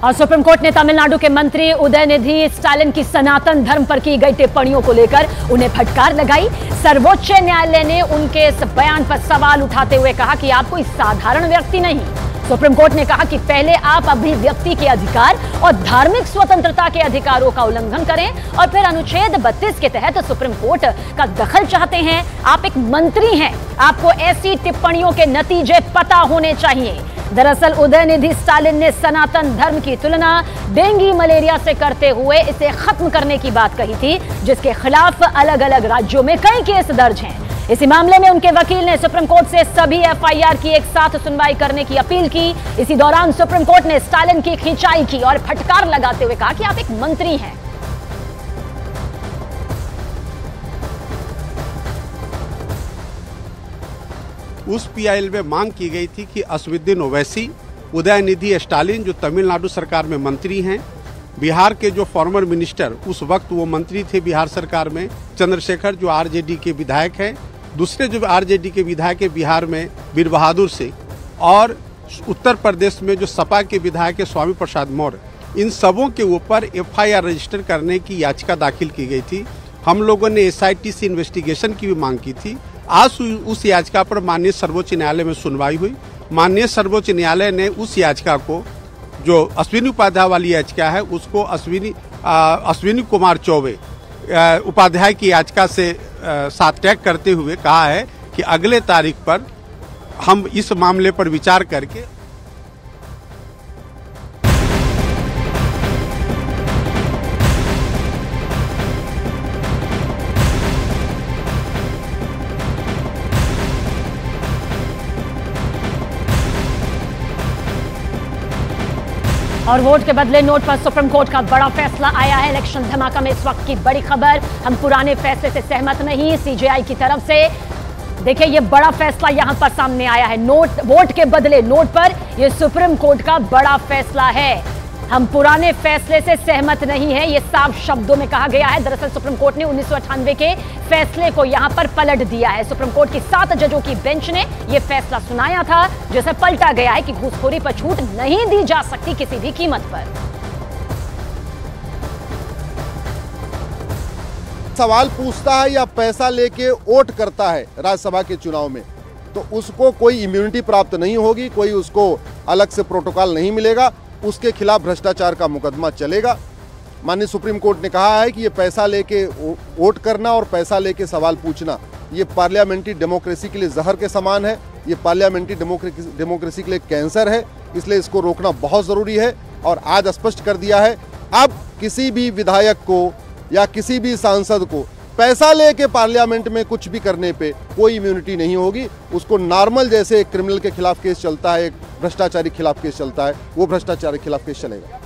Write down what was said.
और supreme court ने तमिलनाडु के मंत्री उदयनिधि स्टालिन की सनातन धर्म पर की गई टिप्पणियों को लेकर उन्हें फटकार लगाई। सर्वोच्च न्यायालय ने उनके इस बयान पर सवाल उठाते हुए कहा कि आप कोई साधारण व्यक्ति नहीं। सुप्रीम कोर्ट ने कहा कि पहले आप अभिव्यक्ति के अधिकार और धार्मिक स्वतंत्रता के अधिकारों का उल्लंघन करें और फिर अनुच्छेद 32 के तहत सुप्रीम कोर्ट का दखल चाहते हैं। आप एक मंत्री हैं, आपको ऐसी टिप्पणियों के नतीजे पता होने चाहिए। दरअसल उदयनिधि स्टालिन ने सनातन धर्म की तुलना डेंगू मलेरिया से करते हुए इसे खत्म करने की बात कही थी, जिसके खिलाफ अलग अलग राज्यों में कई केस दर्ज हैं। इसी मामले में उनके वकील ने सुप्रीम कोर्ट से सभी एफआईआर की एक साथ सुनवाई करने की अपील की। इसी दौरान सुप्रीम कोर्ट ने स्टालिन की खिंचाई की और फटकार लगाते हुए कहा कि आप एक मंत्री हैं। उस पीआईएल में मांग की गई थी कि असदुद्दीन ओवैसी, उदयनिधि स्टालिन जो तमिलनाडु सरकार में मंत्री हैं, बिहार के जो फॉर्मर मिनिस्टर उस वक्त वो मंत्री थे बिहार सरकार में, चंद्रशेखर जो आरजेडी के विधायक हैं, दूसरे जो आरजेडी के विधायक है बिहार में वीर बहादुर सिंह, और उत्तर प्रदेश में जो सपा के विधायक है स्वामी प्रसाद मौर्य, इन सबों के ऊपर एफआईआर रजिस्टर करने की याचिका दाखिल की गई थी। हम लोगों ने एसआईटी से इन्वेस्टिगेशन की भी मांग की थी। आज उस याचिका पर माननीय सर्वोच्च न्यायालय में सुनवाई हुई। माननीय सर्वोच्च न्यायालय ने उस याचिका को, जो अश्विनी उपाध्याय वाली याचिका है, उसको अश्विनी कुमार चौबे उपाध्याय की याचिका से साथ टैग करते हुए कहा है कि अगले तारीख पर हम इस मामले पर विचार करके और वोट के बदले नोट पर सुप्रीम कोर्ट का बड़ा फैसला आया है। इलेक्शन धमाका में इस वक्त की बड़ी खबर, हम पुराने फैसले से सहमत नहीं, सीजेआई की तरफ से। देखिए ये बड़ा फैसला यहां पर सामने आया है। वोट के बदले नोट पर यह सुप्रीम कोर्ट का बड़ा फैसला है। हम पुराने फैसले से सहमत नहीं है, ये साफ शब्दों में कहा गया है। दरअसल सुप्रीम कोर्ट ने 1998 के फैसले को यहां पर पलट दिया है। सुप्रीम कोर्ट की 7 जजों की बेंच ने यह फैसला सुनाया था, जिसे पलटा गया है कि घूसखोरी पर छूट नहीं दी जा सकती किसी भी कीमत पर। सवाल पूछता है या पैसा लेके वोट करता है राज्यसभा के चुनाव में, तो उसको कोई इम्यूनिटी प्राप्त नहीं होगी, कोई उसको अलग से प्रोटोकॉल नहीं मिलेगा, उसके खिलाफ भ्रष्टाचार का मुकदमा चलेगा। माननीय सुप्रीम कोर्ट ने कहा है कि ये पैसा लेके वोट करना और पैसा लेके सवाल पूछना, ये पार्लियामेंट्री डेमोक्रेसी के लिए जहर के समान है, ये पार्लियामेंट्री डेमोक्रेसी के लिए कैंसर है, इसलिए इसको रोकना बहुत ज़रूरी है। और आज स्पष्ट कर दिया है, अब किसी भी विधायक को या किसी भी सांसद को पैसा लेके पार्लियामेंट में कुछ भी करने पे कोई इम्यूनिटी नहीं होगी। उसको नॉर्मल जैसे एक क्रिमिनल के खिलाफ केस चलता है, एक भ्रष्टाचारी के खिलाफ केस चलता है, वो भ्रष्टाचारी के खिलाफ केस चलेगा।